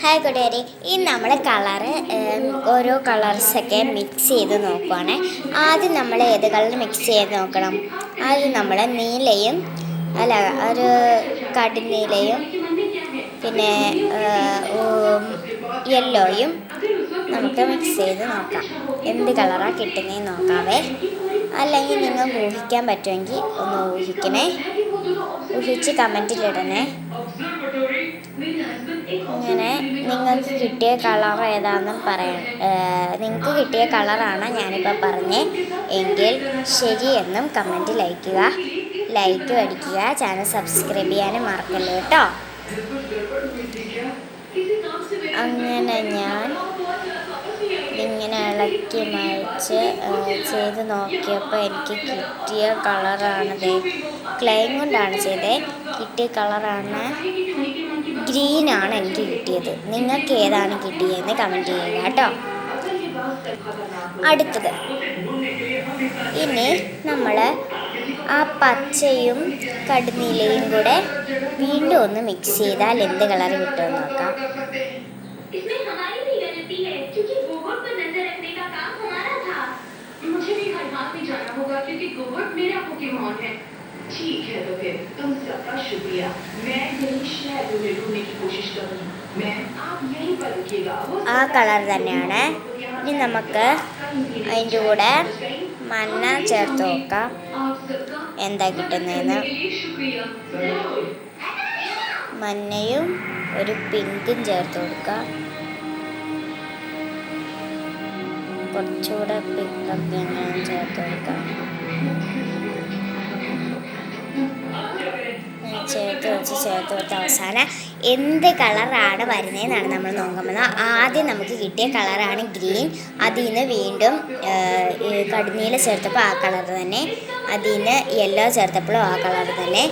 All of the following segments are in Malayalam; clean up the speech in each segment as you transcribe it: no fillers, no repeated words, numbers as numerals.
ഹായ് കൂട്ടുകാരെ, ഈ നമ്മൾ കളറ് ഓരോ കളേഴ്സൊക്കെ മിക്സ് ചെയ്ത് നോക്കുവാണ്. ആദ്യം നമ്മൾ ഏത് കളർ മിക്സ് ചെയ്ത് നോക്കണം? ആദ്യം നമ്മൾ നീലയും ഒരു കടുനീലയും പിന്നെ യെല്ലോയും നമുക്ക് മിക്സ് ചെയ്ത് നോക്കാം. എന്ത് കളറാണ് കിട്ടുന്നതെന്ന് നോക്കാവേ. അല്ലെങ്കിൽ നിങ്ങൾക്ക് ഊഹിക്കാൻ പറ്റുമെങ്കിൽ ഒന്ന് ഊഹിക്കണേ, ഊഹിച്ച് കമൻറ്റിലിടണേ. ഇങ്ങനെ നിങ്ങൾക്ക് കിട്ടിയ കളർ ഏതാണെന്ന് പറയാം. നിങ്ങൾക്ക് കിട്ടിയ കളറാണ് ഞാനിപ്പോൾ പറഞ്ഞേ എങ്കിൽ ശരിയെന്നും കമൻറ്റ് ലൈക്ക് അടിക്കുക. ചാനൽ സബ്സ്ക്രൈബ് ചെയ്യാനും മറക്കല്ലേ കേട്ടോ. അങ്ങനെ ഞാൻ ഇങ്ങനെ ഇളക്കി മറിച്ച് ചെയ്ത് നോക്കിയപ്പോൾ എനിക്ക് കിട്ടിയ കളറാണത്. ക്ലേയും കൊണ്ടാണ് ചെയ്തത്. കിട്ടിയ കളറാണ് ഗ്രീനാണ് എനിക്ക് കിട്ടിയത്. നിങ്ങൾക്ക് ഏതാണ് കിട്ടിയതെന്ന് കമൻറ്റ് ചെയ്യുക കേട്ടോ. അടുത്തത് ഇനി നമ്മൾ ആ പച്ചയും കടുനീലയും കൂടെ വീണ്ടും ഒന്ന് മിക്സ് ചെയ്താൽ എന്ത് കളർ കിട്ടുമെന്ന് നോക്കാം. ठीक है तो फिर तुम सबका शुक्रिया. मैं यही शहर ढूंढने की कोशिश करूंगी. मैं आप यहीं पर रुकिएगा. ആ കളർ തന്നെയാണ്. ഇനി നമുക്ക് അതിൻ്റെ കൂടെ മഞ്ഞ ചേർത്ത് നോക്കാം എന്താ കിട്ടുന്നതെന്ന്. മഞ്ഞയും ഒരു പിങ്കും ചേർത്ത് കൊടുക്കാം. കുറച്ചുകൂടെ പിങ്കൊക്കെ ഞാൻ ചേർത്ത് കൊടുക്കാം. ചേർത്ത് വെച്ച് അവസാനം എന്ത് കളറാണ് വരുന്നതെന്നാണ് നമ്മൾ നോക്കുന്നത്. ആദ്യം നമുക്ക് കിട്ടിയ കളറാണ് ഗ്രീൻ. അതിൽ നിന്ന് വീണ്ടും കടുനീല ചേർത്തപ്പോൾ ആ കളർ തന്നെ, അതിൽ നിന്ന് യെല്ലോ ചേർത്തപ്പോഴും ആ കളർ തന്നെ.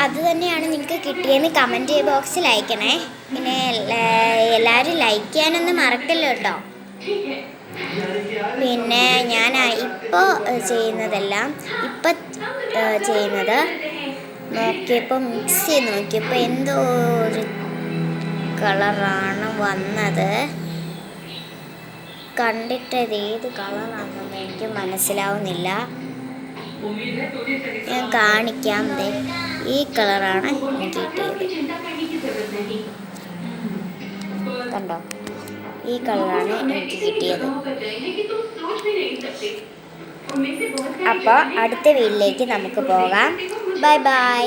അത് തന്നെയാണ് നിങ്ങൾക്ക് കിട്ടിയതെന്ന് കമൻറ്റ് ബോക്സിൽ അയക്കണേ. പിന്നെ എല്ലാവരും ലൈക്ക് ചെയ്യാനൊന്നും മറക്കല്ലോ കേട്ടോ. പിന്നെ ഞാൻ ഇപ്പോൾ ചെയ്യുന്നത് നോക്കിയപ്പോൾ മിക്സ് ചെയ്ത് നോക്കിയപ്പോൾ എന്തോ ഒരു കളറാണ് വന്നത്. കണ്ടിട്ടത് ഏത് കളറാണെന്ന് എനിക്ക് മനസ്സിലാവുന്നില്ല. ഞാൻ കാണിക്കാം. ഈ കളറാണ് എനിക്ക് കിട്ടിയത്. കണ്ടോ, ഈ കളറാണ് എനിക്ക് കിട്ടിയത്. അപ്പോൾ അടുത്ത വീഡിയോയിലേക്ക് നമുക്ക് പോകാം. Bye bye.